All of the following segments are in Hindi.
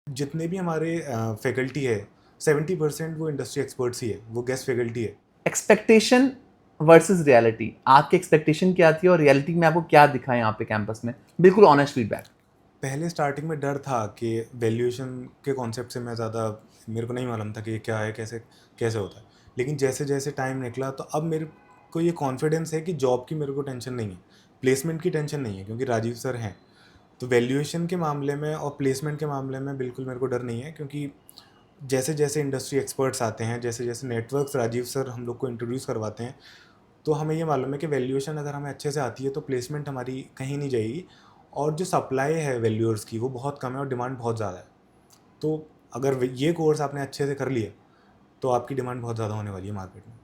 जितने भी हमारे फैकल्टी है 70% वो इंडस्ट्री एक्सपर्ट्स ही है, वो गेस्ट फैकल्टी है। एक्सपेक्टेशन वर्सेस रियलिटी, आपकी एक्सपेक्टेशन क्या थी और रियलिटी में आपको क्या दिखा यहाँ पे कैंपस में? बिल्कुल ऑनेस्ट फीडबैक। पहले स्टार्टिंग में डर था कि वैल्यूएशन के कॉन्सेप्ट से मैं ज़्यादा, मेरे को नहीं मालूम था कि ये क्या है, कैसे कैसे होता है। लेकिन जैसे जैसे टाइम निकला तो अब मेरे को ये कॉन्फिडेंस है कि जॉब की मेरे को टेंशन नहीं है, प्लेसमेंट की टेंशन नहीं है, क्योंकि राजीव सर हैं। तो वैल्यूएशन के मामले में और प्लेसमेंट के मामले में बिल्कुल मेरे को डर नहीं है, क्योंकि जैसे जैसे इंडस्ट्री एक्सपर्ट्स आते हैं, जैसे जैसे नेटवर्क्स राजीव सर हम लोग को इंट्रोड्यूस करवाते हैं, तो हमें ये मालूम है कि वैल्यूएशन अगर हमें अच्छे से आती है तो प्लेसमेंट हमारी कहीं नहीं जाएगी। और जो सप्लाई है वैल्यूअर्स की वो बहुत कम है और डिमांड बहुत ज़्यादा है। तो अगर ये कोर्स आपने अच्छे से कर लिया तो आपकी डिमांड बहुत ज़्यादा होने वाली है मार्केट में।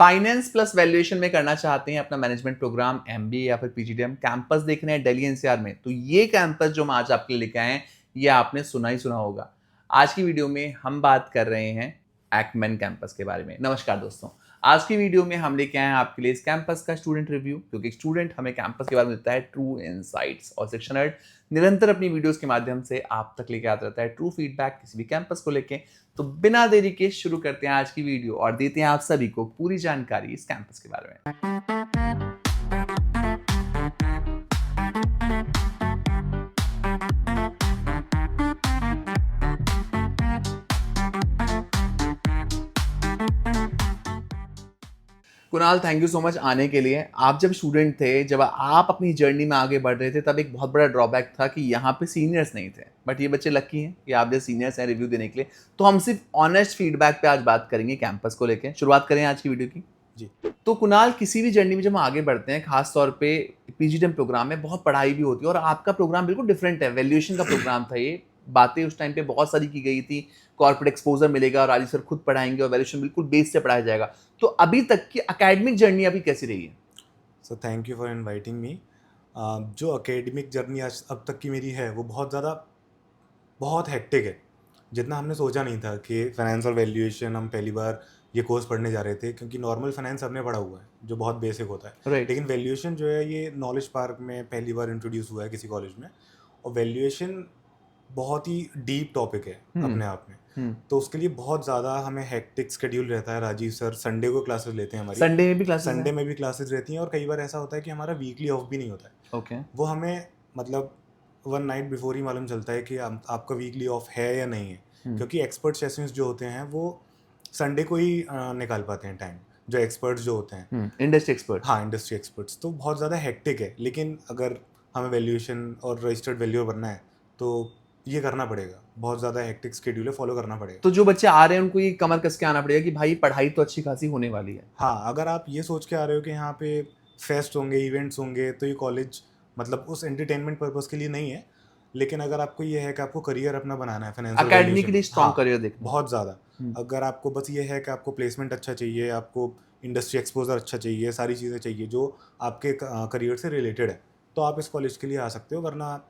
फाइनेंस प्लस वैल्यूएशन में करना चाहते हैं अपना मैनेजमेंट प्रोग्राम, एमबीए या फिर पीजीडीएम, कैंपस देख रहे हैं दिल्ली एनसीआर में, तो ये कैंपस जो हम आज आपके लिए लेके आए हैं ये आपने सुना ही सुना होगा। आज की वीडियो में हम बात कर रहे हैं एक्मेन कैंपस के बारे में। नमस्कार दोस्तों, आज की वीडियो में हम लेके आए हैं आपके लिए इस कैंपस का स्टूडेंट रिव्यू, क्योंकि एक स्टूडेंट हमें कैंपस के बारे में देता है ट्रू इनसाइट्स, और सेक्शन हेड निरंतर अपनी वीडियोस के माध्यम से आप तक लेके आता रहता है ट्रू फीडबैक किसी भी कैंपस को लेके। तो बिना देरी के शुरू करते हैं आज की वीडियो और देते हैं आप सभी को पूरी जानकारी इस कैंपस के बारे में। Kunal, thank you so much आने के लिए। आप जब स्टूडेंट थे, जब आप अपनी जर्नी में आगे बढ़ रहे थे, तब एक बहुत बड़ा ड्रॉबैक था कि यहाँ पे सीनियर्स नहीं थे। बट ये बच्चे लकी हैं कि आप जैसे सीनियर्स हैं रिव्यू देने के लिए। तो हम सिर्फ ऑनेस्ट फीडबैक पे आज बात करेंगे कैंपस को लेके। शुरुआत करें आज की वीडियो की। जी। तो कुणाल, किसी भी जर्नी में जब हम आगे बढ़ते हैं, खास तौर पे पीजीडीएम प्रोग्राम में बहुत पढ़ाई भी होती है, और आपका प्रोग्राम बिल्कुल डिफरेंट है, वैल्यूएशन का प्रोग्राम था ये। बातें उस टाइम पे बहुत सारी की गई थी, कॉर्पोरेट एक्सपोजर मिलेगा और राजीव सर खुद पढ़ाएंगे और वैल्यूएशन बिल्कुल बेस से पढ़ाया जाएगा। तो अभी तक की एकेडमिक जर्नी अभी कैसी रही है? So thank you for inviting me. जो एकेडमिक जर्नी आज अब तक की मेरी है वो बहुत ज़्यादा, बहुत हेक्टिक है। जितना हमने सोचा नहीं था कि फाइनेंस और वैल्यूएशन हम पहली बार ये कोर्स पढ़ने जा रहे थे, क्योंकि नॉर्मल फाइनेंस हमने पढ़ा हुआ है जो बहुत बेसिक होता है। राइट। लेकिन वैल्यूएशन जो है ये नॉलेज पार्क में पहली बार इंट्रोड्यूस हुआ है किसी कॉलेज में। और वैल्यूएशन बहुत ही डीप टॉपिक है अपने आप में। तो उसके लिए बहुत ज़्यादा हमें हेक्टिक शेड्यूल रहता है। राजीव सर संडे को क्लासेस लेते हैं हमारी, संडे में भी क्लासेस संडे हैं? में भी क्लासेस रहती हैं, और कई बार ऐसा होता है कि हमारा वीकली ऑफ भी नहीं होता है। ओके। वो हमें मतलब वन नाइट बिफोर ही मालूम चलता है कि आपका वीकली ऑफ है या नहीं है, क्योंकि एक्सपर्ट सेशंस जो होते हैं वो संडे को ही निकाल पाते हैं टाइम, जो एक्सपर्ट्स जो होते हैं। Industry experts. हाँ, इंडस्ट्री एक्सपर्ट्स तो बहुत ज़्यादा हेक्टिक है। लेकिन अगर हमें वैल्यूएशन और रजिस्टर्ड वैल्यूअर बनना है तो ये करना पड़ेगा। बहुत ज़्यादा हेक्टिक स्केड्यूल है, फॉलो करना पड़ेगा। तो जो बच्चे आ रहे हैं उनको ये कमर कस के आना पड़ेगा कि भाई पढ़ाई तो अच्छी खासी होने वाली है। हाँ, अगर आप ये सोच के आ रहे हो कि यहाँ पे फेस्ट होंगे, इवेंट्स होंगे, तो ये कॉलेज मतलब उस एंटरटेनमेंट पर्पस के लिए नहीं है। लेकिन अगर आपको ये है कि आपको करियर अपना बनाना है फाइनेंशियल वैल्यूएशन अकेडमिकली में, स्ट्रॉन्ग हाँ, करियर देखना है। बहुत ज़्यादा। अगर आपको बस ये है कि आपको प्लेसमेंट अच्छा चाहिए, आपको इंडस्ट्री एक्सपोजर अच्छा चाहिए, सारी चीज़ें चाहिए जो आपके करियर से रिलेटेड है, तो आप इस कॉलेज के लिए आ सकते हो। वरना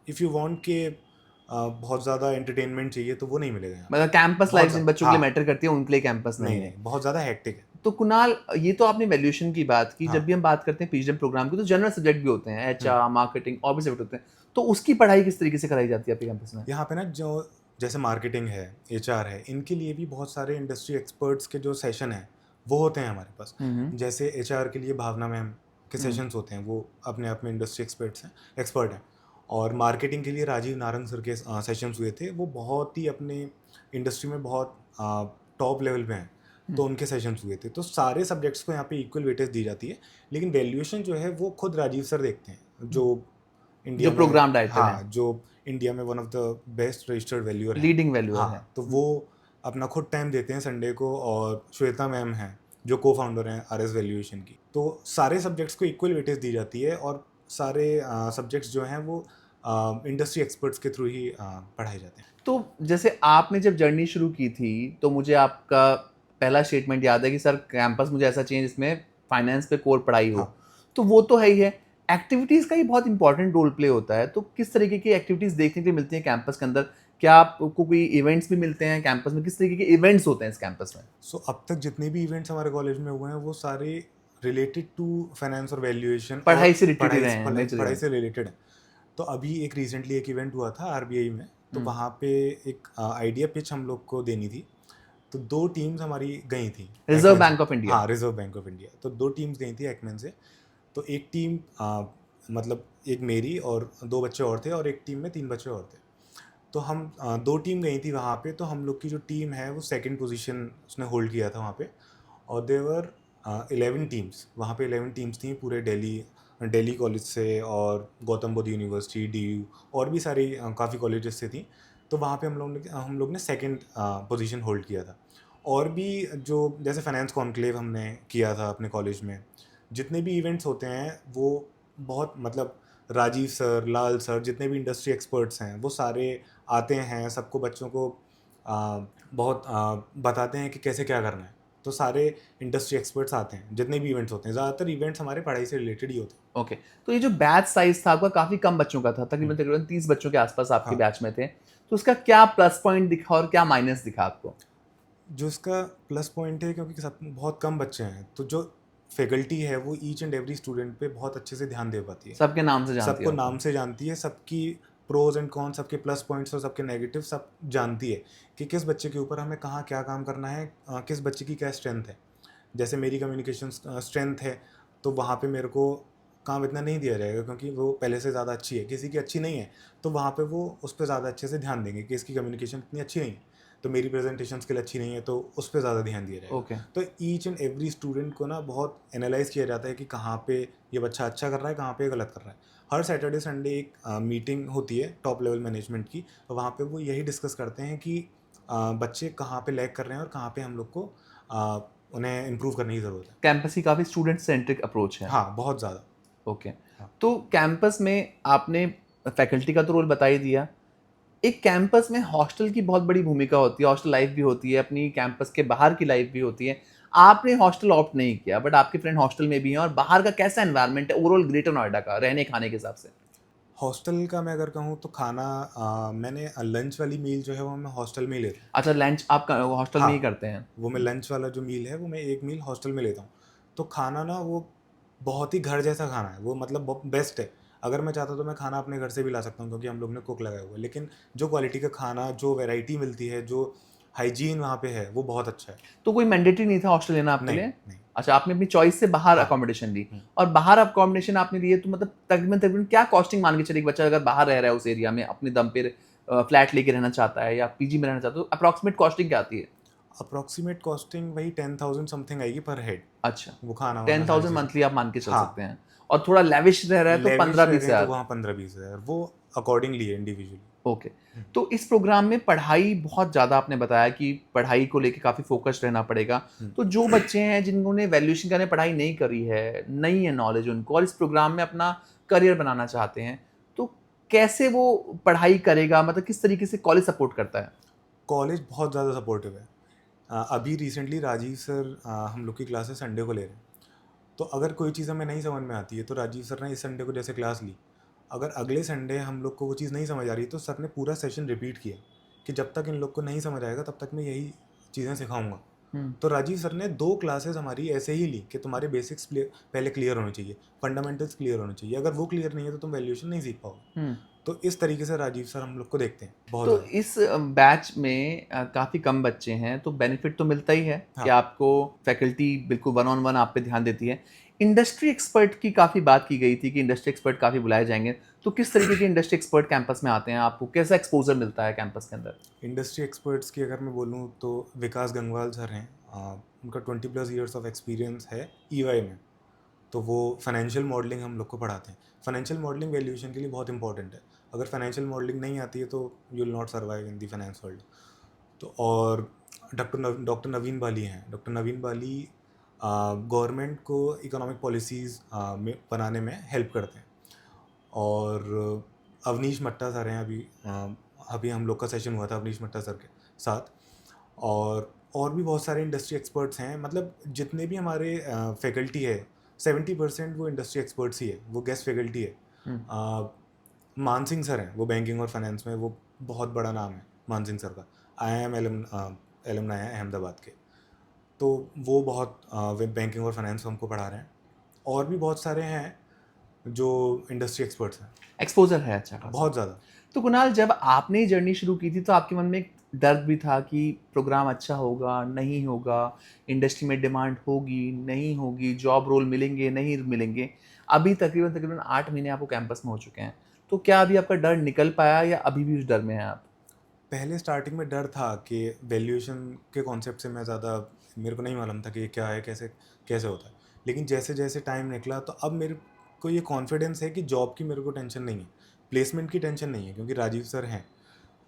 इफ़ यू वांट के बहुत ज़्यादा एंटरटेनमेंट चाहिए तो वो नहीं मिलेगा यहाँ मतलब पे। कैंपस बहुत लाइफ जिन ज़्यादा, बच्चों के लिए हाँ। मैटर करती है उनके लिए कैंपस नहीं नहीं है। नहीं, बहुत ज़्यादा हेक्टिक है। तो कुणाल, ये तो आपने वैल्यूएशन की बात की। जब हाँ। भी हम बात करते हैं पीजीडीएम प्रोग्राम की, तो जनरल सब्जेक्ट भी होते हैं, एचआर, मार्केटिंग और भी सब्जेक्ट होते हैं। तो उसकी पढ़ाई किस तरीके से कराई जाती है आपके कैंपस में? यहाँ पे ना जो जैसे मार्केटिंग है, एचआर है, इनके लिए भी बहुत सारे इंडस्ट्री एक्सपर्ट्स के जो सेशन हैं वो होते हैं हमारे पास। जैसे एचआर के लिए भावना मैम के सेशंस होते हैं, वो अपने आप में इंडस्ट्री एक्सपर्ट हैं। और मार्केटिंग के लिए राजीव नारंग सर के सेशंस हुए थे, वो बहुत ही अपने इंडस्ट्री में बहुत टॉप लेवल पे हैं, तो उनके सेशंस हुए थे। तो सारे सब्जेक्ट्स को यहाँ पे इक्वल वेटेज दी जाती है। लेकिन वैल्यूएशन जो है वो खुद राजीव सर देखते हैं, जो जो इंडिया में, प्रोग्राम डायरेक्टर हाँ, हैं, जो इंडिया में one of the best registered valuer हैं। लीडिंग वैल्यूअर हैं। हाँ, तो वो अपना खुद टाइम देते हैं संडे को। और श्वेता मैम हैं जो को फाउंडर हैं आरएस वैल्यूएशन की। तो सारे सब्जेक्ट्स को इक्वल वेटेज दी जाती है, और सारे सब्जेक्ट्स जो हैं वो इंडस्ट्री एक्सपर्ट्स के थ्रू ही पढ़ाए जाते हैं। तो जैसे आपने जब जर्नी शुरू की थी, तो मुझे आपका पहला स्टेटमेंट याद है कि सर कैंपस मुझे ऐसा चाहिए जिसमें फाइनेंस पे कोर पढ़ाई हो। हाँ। तो वो तो है ही है। एक्टिविटीज़ का ही बहुत इंपॉर्टेंट रोल प्ले होता है। तो किस तरीके की एक्टिविटीज़ देखने के लिए मिलती हैं कैंपस के अंदर? क्या आपको कोई इवेंट्स भी मिलते हैं कैंपस में? किस तरीके के इवेंट्स होते हैं इस कैंपस में? सो अब तक जितने भी इवेंट्स हमारे कॉलेज में हुए हैं वो सारे रिलेटेड टू फाइनेंस और वैल्यूएशन और पढ़ाई से रिलेटेड ही रहे हैं पढ़ाई मेजर पढ़ाई इवेंट। से रिलेटेड है। तो अभी एक रिसेंटली एक इवेंट हुआ था आरबीआई में, तो वहाँ पे एक आइडिया पिच हम लोग को देनी थी। तो 2 टीम्स हमारी गई थी रिजर्व एक्मेन से। Bank of India. हाँ, रिज़र्व बैंक ऑफ इंडिया। तो 2 टीम्स गई थी एक्मेन से। तो एक टीम मतलब एक मेरी और 2 बच्चे और थे, और एक टीम में 3 बच्चे और थे। तो हम 2 टीम गई थी वहाँ पे। तो हम लोग की जो टीम है वो सेकंड पोजीशन उसने होल्ड किया था वहाँ पे। और देवर 11 टीम्स, वहाँ पे 11 टीम्स थी पूरे दिल्ली कॉलेज से, और गौतम बुद्ध यूनिवर्सिटी, डीयू, और भी सारी काफ़ी कॉलेजेस से थी। तो वहाँ पे हम लोग ने सेकंड पोजीशन होल्ड किया था। और भी जो जैसे फाइनेंस कॉन्क्लेव हमने किया था अपने कॉलेज में, जितने भी इवेंट्स होते हैं वो बहुत मतलब राजीव सर, लाल सर, जितने भी इंडस्ट्री एक्सपर्ट्स हैं वो सारे आते हैं, सबको बच्चों को बहुत बताते हैं कि कैसे क्या करना है। तो सारे इंडस्ट्री एक्सपर्ट्स आते हैं जितने भी इवेंट्स होते हैं। ज़्यादातर इवेंट्स हमारे पढ़ाई से रिलेटेड ही होते हैं। ओके, तो ये जो बैच साइज था आपका काफी कम बच्चों का था, तकरीबन हम्म, तकरीबन 30 बच्चों के आसपास आपके हाँ। बैच में थे। तो उसका क्या प्लस पॉइंट दिखा और क्या माइनस दिखा आपको? जो इसका प्लस पॉइंट है, क्योंकि सब बहुत कम बच्चे हैं, तो जो फैकल्टी है वो ईच एंड एवरी स्टूडेंट पे बहुत अच्छे से ध्यान दे पाती है। सबके नाम से जानती है सबको आपको? नाम से जानती है, सबकी प्रोज एंड कॉन, सबके प्लस पॉइंट्स और सबके नेगेटिव सब जानती है कि किस बच्चे के ऊपर हमें कहाँ क्या काम करना है, किस बच्चे की क्या स्ट्रेंथ है। जैसे मेरी कम्युनिकेशन स्ट्रेंथ है, तो वहाँ पे मेरे को काम इतना नहीं दिया जाएगा क्योंकि वो पहले से ज़्यादा अच्छी है। किसी की अच्छी नहीं है तो वहाँ पे वो उस पर ज़्यादा अच्छे से ध्यान देंगे कि इसकी कम्युनिकेशन इतनी अच्छी नहीं है, तो मेरी प्रेजेंटेशन स्किल अच्छी नहीं है, तो उस पर ज़्यादा ध्यान दिया जाएगा। ओके। तो ईच एंड एवरी स्टूडेंट को ना बहुत एनालाइज किया जाता है कि कहाँ पे ये बच्चा अच्छा कर रहा है, कहाँ पे गलत कर रहा है। हर सैटरडे संडे एक मीटिंग होती है टॉप लेवल मैनेजमेंट की, तो वहाँ पे वो यही डिस्कस करते हैं कि बच्चे कहाँ पे लैग कर रहे हैं और कहाँ पे हम लोग को उन्हें इम्प्रूव करने की ज़रूरत है। कैंपस की काफी स्टूडेंट सेंट्रिक अप्रोच है। हाँ, बहुत ज़्यादा। ओके। हाँ। तो कैंपस में आपने फैकल्टी का तो रोल बता ही दिया। एक कैंपस में हॉस्टल की बहुत बड़ी भूमिका होती है, हॉस्टल लाइफ भी होती है, अपनी कैंपस के बाहर की लाइफ भी होती है। आपने हॉस्टल ऑप्ट नहीं किया, बट आपके फ्रेंड हॉस्टल में भी हैं, और बाहर का कैसा एनवायरनमेंट है ओवरऑल ग्रेटर नोएडा का रहने खाने के हिसाब से? हॉस्टल का मैं अगर कहूँ तो खाना, मैंने लंच वाली मील जो है वो मैं हॉस्टल में ही लेता हूँ। अच्छा, लंच आप हॉस्टल में ही हाँ, करते हैं? वो मैं लंच वाला जो मील है वो मैं एक मील हॉस्टल में लेता हूँ। तो खाना ना वो बहुत ही घर जैसा खाना है, वो मतलब बेस्ट है। अगर मैं चाहता तो मैं खाना अपने घर से भी ला सकता हूँ क्योंकि हम लोग ने कुक लगाया हुआ है, लेकिन जो क्वालिटी का खाना, जो वैरायटी मिलती है, जो हाइजीन वहाँ पे है वो बहुत अच्छा है। तो कोई मैंडेटरी नहीं था हॉस्टल लेना आपके नहीं, लिए? नहीं। अच्छा, आपने अपनी चॉइस से बाहर हाँ। अकोमोडेशन ली। हम्म। और बाहर अकोमोडेशन आपने लिए तो मतलब तकरीबन तकरीबन क्या कॉस्टिंग मान के चलिए, एक बच्चा अगर बाहर रह रहा है उस एरिया में अपने दम पे फ्लैट लेके रहना चाहता है या पीजी में रहना चाहता है, तो अप्रॉक्सीमेट कॉस्टिंग क्या आती है? अप्रॉक्सीमेट कॉस्टिंग वही 10,000 समथिंग आएगी पर हेड। अच्छा, वो खाना वाना हर 10,000 चीज़। मंथली आप मान के चल हाँ। सकते हैं। और थोड़ा लेविश रह रहा है तो लेविश रह 15-20 रहे हैं तो हज़ार। वहाँ 15-20 हज़ार, वो अकॉर्डिंगली है इंडिविजुअली। ओके। तो इस प्रोग्राम में पढ़ाई बहुत ज़्यादा, आपने बताया कि पढ़ाई को लेके काफ़ी फ़ोकस्ड रहना पड़ेगा। तो जो बच्चे हैं जिन्होंने वैल्यूएशन के लिए पढ़ाई नहीं करी है, नहीं है नॉलेज उनको, और इस प्रोग्राम में अपना करियर बनाना चाहते हैं, तो कैसे वो पढ़ाई करेगा? मतलब किस तरीके से कॉलेज सपोर्ट करता है? कॉलेज बहुत ज़्यादा सपोर्टिव है। अभी रिसेंटली राजीव सर हम लोग की क्लासेस संडे को ले रहे हैं। तो अगर कोई चीज़ हमें नहीं समझ में आती है तो राजीव सर ने इस संडे को जैसे क्लास ली, अगर अगले संडे हम लोग को वो चीज़ नहीं समझ आ रही तो सर ने पूरा सेशन रिपीट किया कि जब तक इन लोग को नहीं समझ आएगा तब तक मैं यही चीज़ें सिखाऊंगा। हुँ, तो राजीव सर ने 2 क्लासेस हमारी ऐसे ही ली कि तुम्हारे बेसिक्स पहले क्लियर होने चाहिए, फंडामेंटल्स क्लियर होने चाहिए। अगर वो क्लियर नहीं है तो तुम वैल्यूएशन नहीं सीख पाओगे। हुँ। तो इस तरीके से राजीव सर हम लोग को देखते हैं बहुत तो ज़्यादा। इस बैच में काफ़ी कम बच्चे हैं, तो बेनिफिट तो मिलता ही है कि हाँ। आपको फैकल्टी बिल्कुल वन ऑन वन आप पे ध्यान देती है। इंडस्ट्री एक्सपर्ट की काफ़ी बात की गई थी कि इंडस्ट्री एक्सपर्ट काफ़ी बुलाए जाएँगे, तो किस तरीके के इंडस्ट्री एक्सपर्ट कैंपस में आते हैं? आपको कैसा एक्सपोज़र मिलता है कैंपस के अंदर? इंडस्ट्री एक्सपर्ट्स की अगर मैं बोलूँ तो विकास गंगवाल सर हैं। उनका 20+ ईयर्स ऑफ एक्सपीरियंस है ईवाई में। तो वो फाइनेंशियल मॉडलिंग हम लोग को पढ़ाते हैं। फाइनेंशियल मॉडलिंग वैल्यूएशन के लिए बहुत इंपॉर्टेंट है। अगर फाइनेंशियल मॉडलिंग नहीं आती है तो you will not survive in the finance world. तो और डॉक्टर नवीन बाली हैं। डॉक्टर नवीन बाली गवर्नमेंट को इकोनॉमिक पॉलिसीज़ में बनाने में हेल्प करते हैं। और अवनीश मट्टा सर हैं। अभी हम लोग का सेशन हुआ था अवनीश मट्टा सर के साथ। और भी बहुत सारे इंडस्ट्री एक्सपर्ट्स हैं। मतलब जितने भी हमारे फैकल्टी है 70% वो इंडस्ट्री एक्सपर्ट्स ही है, वो गेस्ट फैकल्टी है। हुँ। मान सिंह सर हैं, वो बैंकिंग और फाइनेंस में वो बहुत बड़ा नाम है मान सिंह सर का। IIM एलुमनाई है अहमदाबाद के। तो वो बहुत बैंकिंग और फाइनेंस हमको पढ़ा रहे हैं। और भी बहुत सारे हैं जो इंडस्ट्री एक्सपर्ट्स हैं। एक्सपोजर है अच्छा खासा। बहुत ज़्यादा। तो कुणाल, जब आपने ये जर्नी शुरू की थी तो आपके मन में एक डर भी था कि प्रोग्राम अच्छा होगा, नहीं होगा, इंडस्ट्री में डिमांड होगी, नहीं होगी, जॉब रोल मिलेंगे, नहीं मिलेंगे। अभी तकरीबन 8 महीने आपको कैंपस में हो चुके हैं। तो क्या अभी आपका डर निकल पाया या अभी भी उस डर में हैं आप? पहले स्टार्टिंग में डर था कि वैल्यूएशन के कॉन्सेप्ट से मैं ज़्यादा, मेरे को नहीं मालूम था कि ये क्या है, कैसे कैसे होता है। लेकिन जैसे जैसे टाइम निकला तो अब मेरे को ये कॉन्फिडेंस है कि जॉब की मेरे को टेंशन नहीं है, प्लेसमेंट की टेंशन नहीं है, क्योंकि राजीव सर हैं।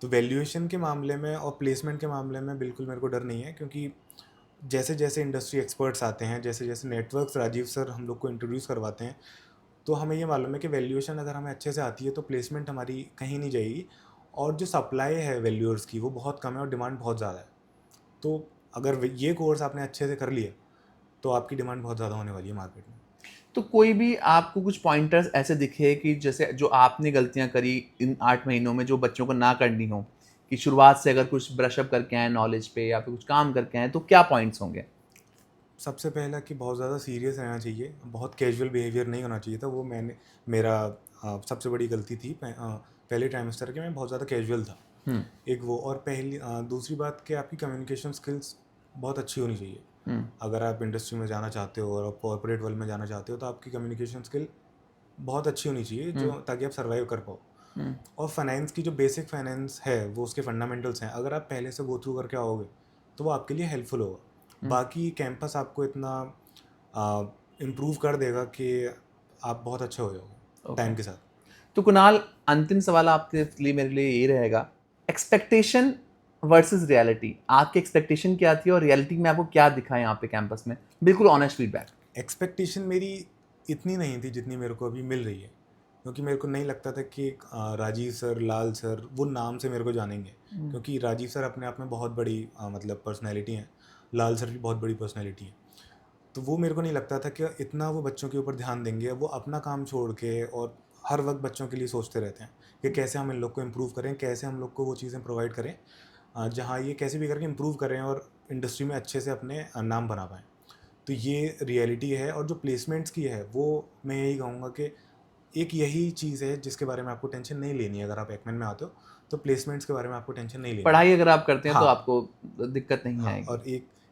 तो वैल्यूएशन के मामले में और प्लेसमेंट के मामले में बिल्कुल मेरे को डर नहीं है, क्योंकि जैसे जैसे इंडस्ट्री एक्सपर्ट्स आते हैं, जैसे जैसे नेटवर्क्स राजीव सर हम लोग को इंट्रोड्यूस करवाते हैं, तो हमें ये मालूम है कि वैल्यूएशन अगर हमें अच्छे से आती है तो प्लेसमेंट हमारी कहीं नहीं जाएगी। और जो सप्लाई है वैल्यूअर्स की वो बहुत कम है और डिमांड बहुत ज़्यादा है। तो अगर ये कोर्स आपने अच्छे से कर लिया तो आपकी डिमांड बहुत ज़्यादा होने वाली है मार्केट में। तो कोई भी आपको कुछ पॉइंटर्स ऐसे दिखे कि जैसे जो आपने गलतियां करी इन 8 महीनों में जो बच्चों को ना करनी हो, कि शुरुआत से अगर कुछ ब्रशअप करके आए नॉलेज पे या फिर कुछ काम करके आए, तो क्या पॉइंट्स होंगे? सबसे पहला कि बहुत ज़्यादा सीरियस रहना चाहिए, बहुत कैजुअल बिहेवियर नहीं होना चाहिए था। वो मेरा सबसे बड़ी गलती थी। पहले ट्राइमेस्टर के मैं बहुत ज़्यादा कैजुअल था। एक वो, और दूसरी बात कि आपकी कम्युनिकेशन स्किल्स बहुत अच्छी होनी चाहिए। अगर आप इंडस्ट्री में जाना चाहते हो और कॉर्पोरेट वर्ल्ड में जाना चाहते हो तो आपकी कम्युनिकेशन स्किल बहुत अच्छी होनी चाहिए, जो ताकि आप सर्वाइव कर पाओ। और फाइनेंस की जो बेसिक फाइनेंस है वो उसके फंडामेंटल्स हैं, अगर आप पहले से गो थ्रू करके आओगे तो वो आपके लिए हेल्पफुल होगा। बाकी कैंपस आपको इतना इम्प्रूव कर देगा कि आप बहुत अच्छे हो जाओगे टाइम के साथ। तो कुणाल, अंतिम सवाल आपके लिए मेरे लिए ये रहेगा, एक्सपेक्टेशन वर्सेस रियलिटी। आपकी एक्सपेक्टेशन क्या थी और रियलिटी में आपको क्या दिखा यहाँ पे कैंपस में? बिल्कुल ऑनेस्ट फीडबैक। एक्सपेक्टेशन मेरी इतनी नहीं थी जितनी मेरे को अभी मिल रही है, क्योंकि मेरे को नहीं लगता था कि राजीव सर, लाल सर वो नाम से मेरे को जानेंगे, क्योंकि राजीव सर अपने आप में बहुत बड़ी मतलब पर्सनैलिटी हैं, लाल सर भी बहुत बड़ी पर्सनैलिटी है। तो वो मेरे को नहीं लगता था कि इतना वो बच्चों के ऊपर ध्यान देंगे। वो अपना काम छोड़ के और हर वक्त बच्चों के लिए सोचते रहते हैं कि कैसे हम इन लोग को इम्प्रूव करें, कैसे हम लोग को वो चीज़ें प्रोवाइड करें जहाँ ये कैसे भी करके इम्प्रूव करें और इंडस्ट्री में अच्छे से अपने नाम बना पाएँ। तो ये रियलिटी है। और जो प्लेसमेंट्स की है वो मैं यही कहूँगा कि एक यही चीज़ है जिसके बारे में आपको टेंशन नहीं लेनी है। अगर आप एकमैन में आते हो तो प्लेसमेंट्स के बारे में आपको टेंशन नहीं लेनी है। पढ़ाई अगर आप करते हैं तो हाँ। आपको दिक्कत नहीं आएगी। और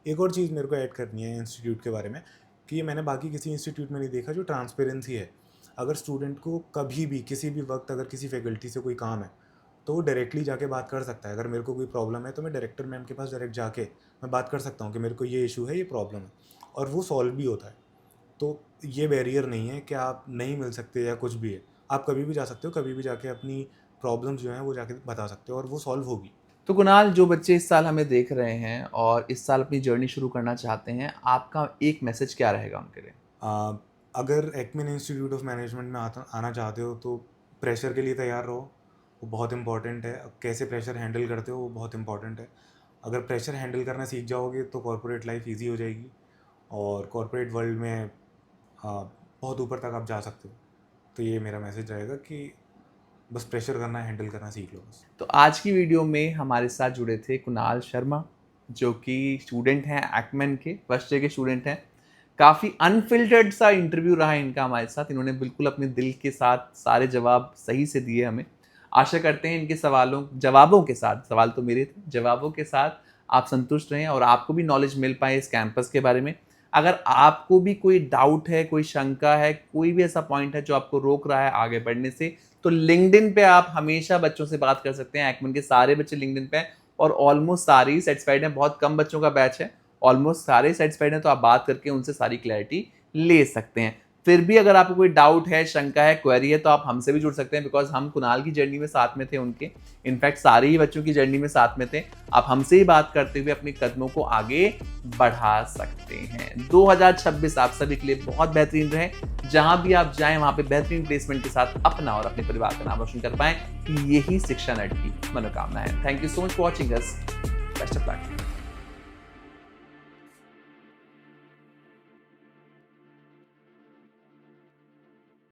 एक और चीज़ मेरे को ऐड करनी है इंस्टीट्यूट के बारे में, कि ये मैंने बाकी किसी इंस्टीट्यूट में नहीं देखा, जो ट्रांसपेरेंसी है। अगर स्टूडेंट को कभी भी किसी भी वक्त अगर किसी फैकल्टी से कोई काम है तो वो डायरेक्टली जाके बात कर सकता है। अगर मेरे को कोई प्रॉब्लम है तो मैं डायरेक्टर मैम के पास डायरेक्ट जाके मैं बात कर सकता हूँ कि मेरे को ये इशू है, ये प्रॉब्लम है, और वो सॉल्व भी होता है। तो ये बैरियर नहीं है कि आप नहीं मिल सकते या कुछ भी है। आप कभी भी जा सकते हो, कभी भी जाके अपनी प्रॉब्लम्स जो हैं वो जाके बता सकते हो और वो सॉल्व होगी। तो कुणाल, जो बच्चे इस साल हमें देख रहे हैं और इस साल अपनी जर्नी शुरू करना चाहते हैं, आपका एक मैसेज क्या रहेगा उनके लिए? अगर एकमैन इंस्टीट्यूट ऑफ मैनेजमेंट में आना चाहते हो तो प्रेशर के लिए तैयार रहो, वो बहुत इंपॉर्टेंट है। कैसे प्रेशर हैंडल करते हो वो बहुत इंपॉर्टेंट है। अगर प्रेशर हैंडल करना सीख जाओगे तो कॉर्पोरेट लाइफ ईजी हो जाएगी और कॉर्पोरेट वर्ल्ड में बहुत ऊपर तक आप जा सकते हो। तो ये मेरा मैसेज रहेगा कि बस प्रेशर करना, हैंडल करना सीख लो बस। तो आज की वीडियो में हमारे साथ जुड़े थे कुणाल शर्मा, जो कि स्टूडेंट हैं एकमैन के, फर्स्ट ईयर के स्टूडेंट हैं। काफ़ी अनफिल्टर्ड सा इंटरव्यू रहा इनका हमारे साथ। इन्होंने बिल्कुल अपने दिल के साथ सारे जवाब सही से दिए हमें। आशा करते हैं इनके जवाबों के साथ, सवाल तो मेरे थे, जवाबों के साथ आप संतुष्ट रहें और आपको भी नॉलेज मिल पाए इस कैंपस के बारे में। अगर आपको भी कोई डाउट है, कोई शंका है, कोई भी ऐसा पॉइंट है जो आपको रोक रहा है आगे बढ़ने से, तो लिंक्डइन पे आप हमेशा बच्चों से बात कर सकते हैं। एकमैन के सारे बच्चे लिंक्डइन पे हैं और ऑलमोस्ट सारे ही सेटिस्फाइड हैं। बहुत कम बच्चों का बैच है, ऑलमोस्ट सारे सेटिस्फाइड हैं, तो आप बात करके उनसे सारी क्लैरिटी ले सकते हैं। फिर भी अगर आपको कोई डाउट है, शंका है, क्वेरी है, तो आप हमसे भी जुड़ सकते हैं, बिकॉज हम कुणाल की जर्नी में साथ में थे उनके। इनफैक्ट सारे ही बच्चों की जर्नी में साथ में थे। आप हमसे ही बात करते हुए अपने कदमों को आगे बढ़ा सकते हैं। 2026 आप सभी के लिए बहुत बेहतरीन रहे। जहां भी आप जाएं वहां पे बेहतरीन प्लेसमेंट के साथ अपना और अपने परिवार का नाम रोशन कर पाएं, यही शिक्षा नट की मनोकामना है। Thank you so much for watching us. Best of luck.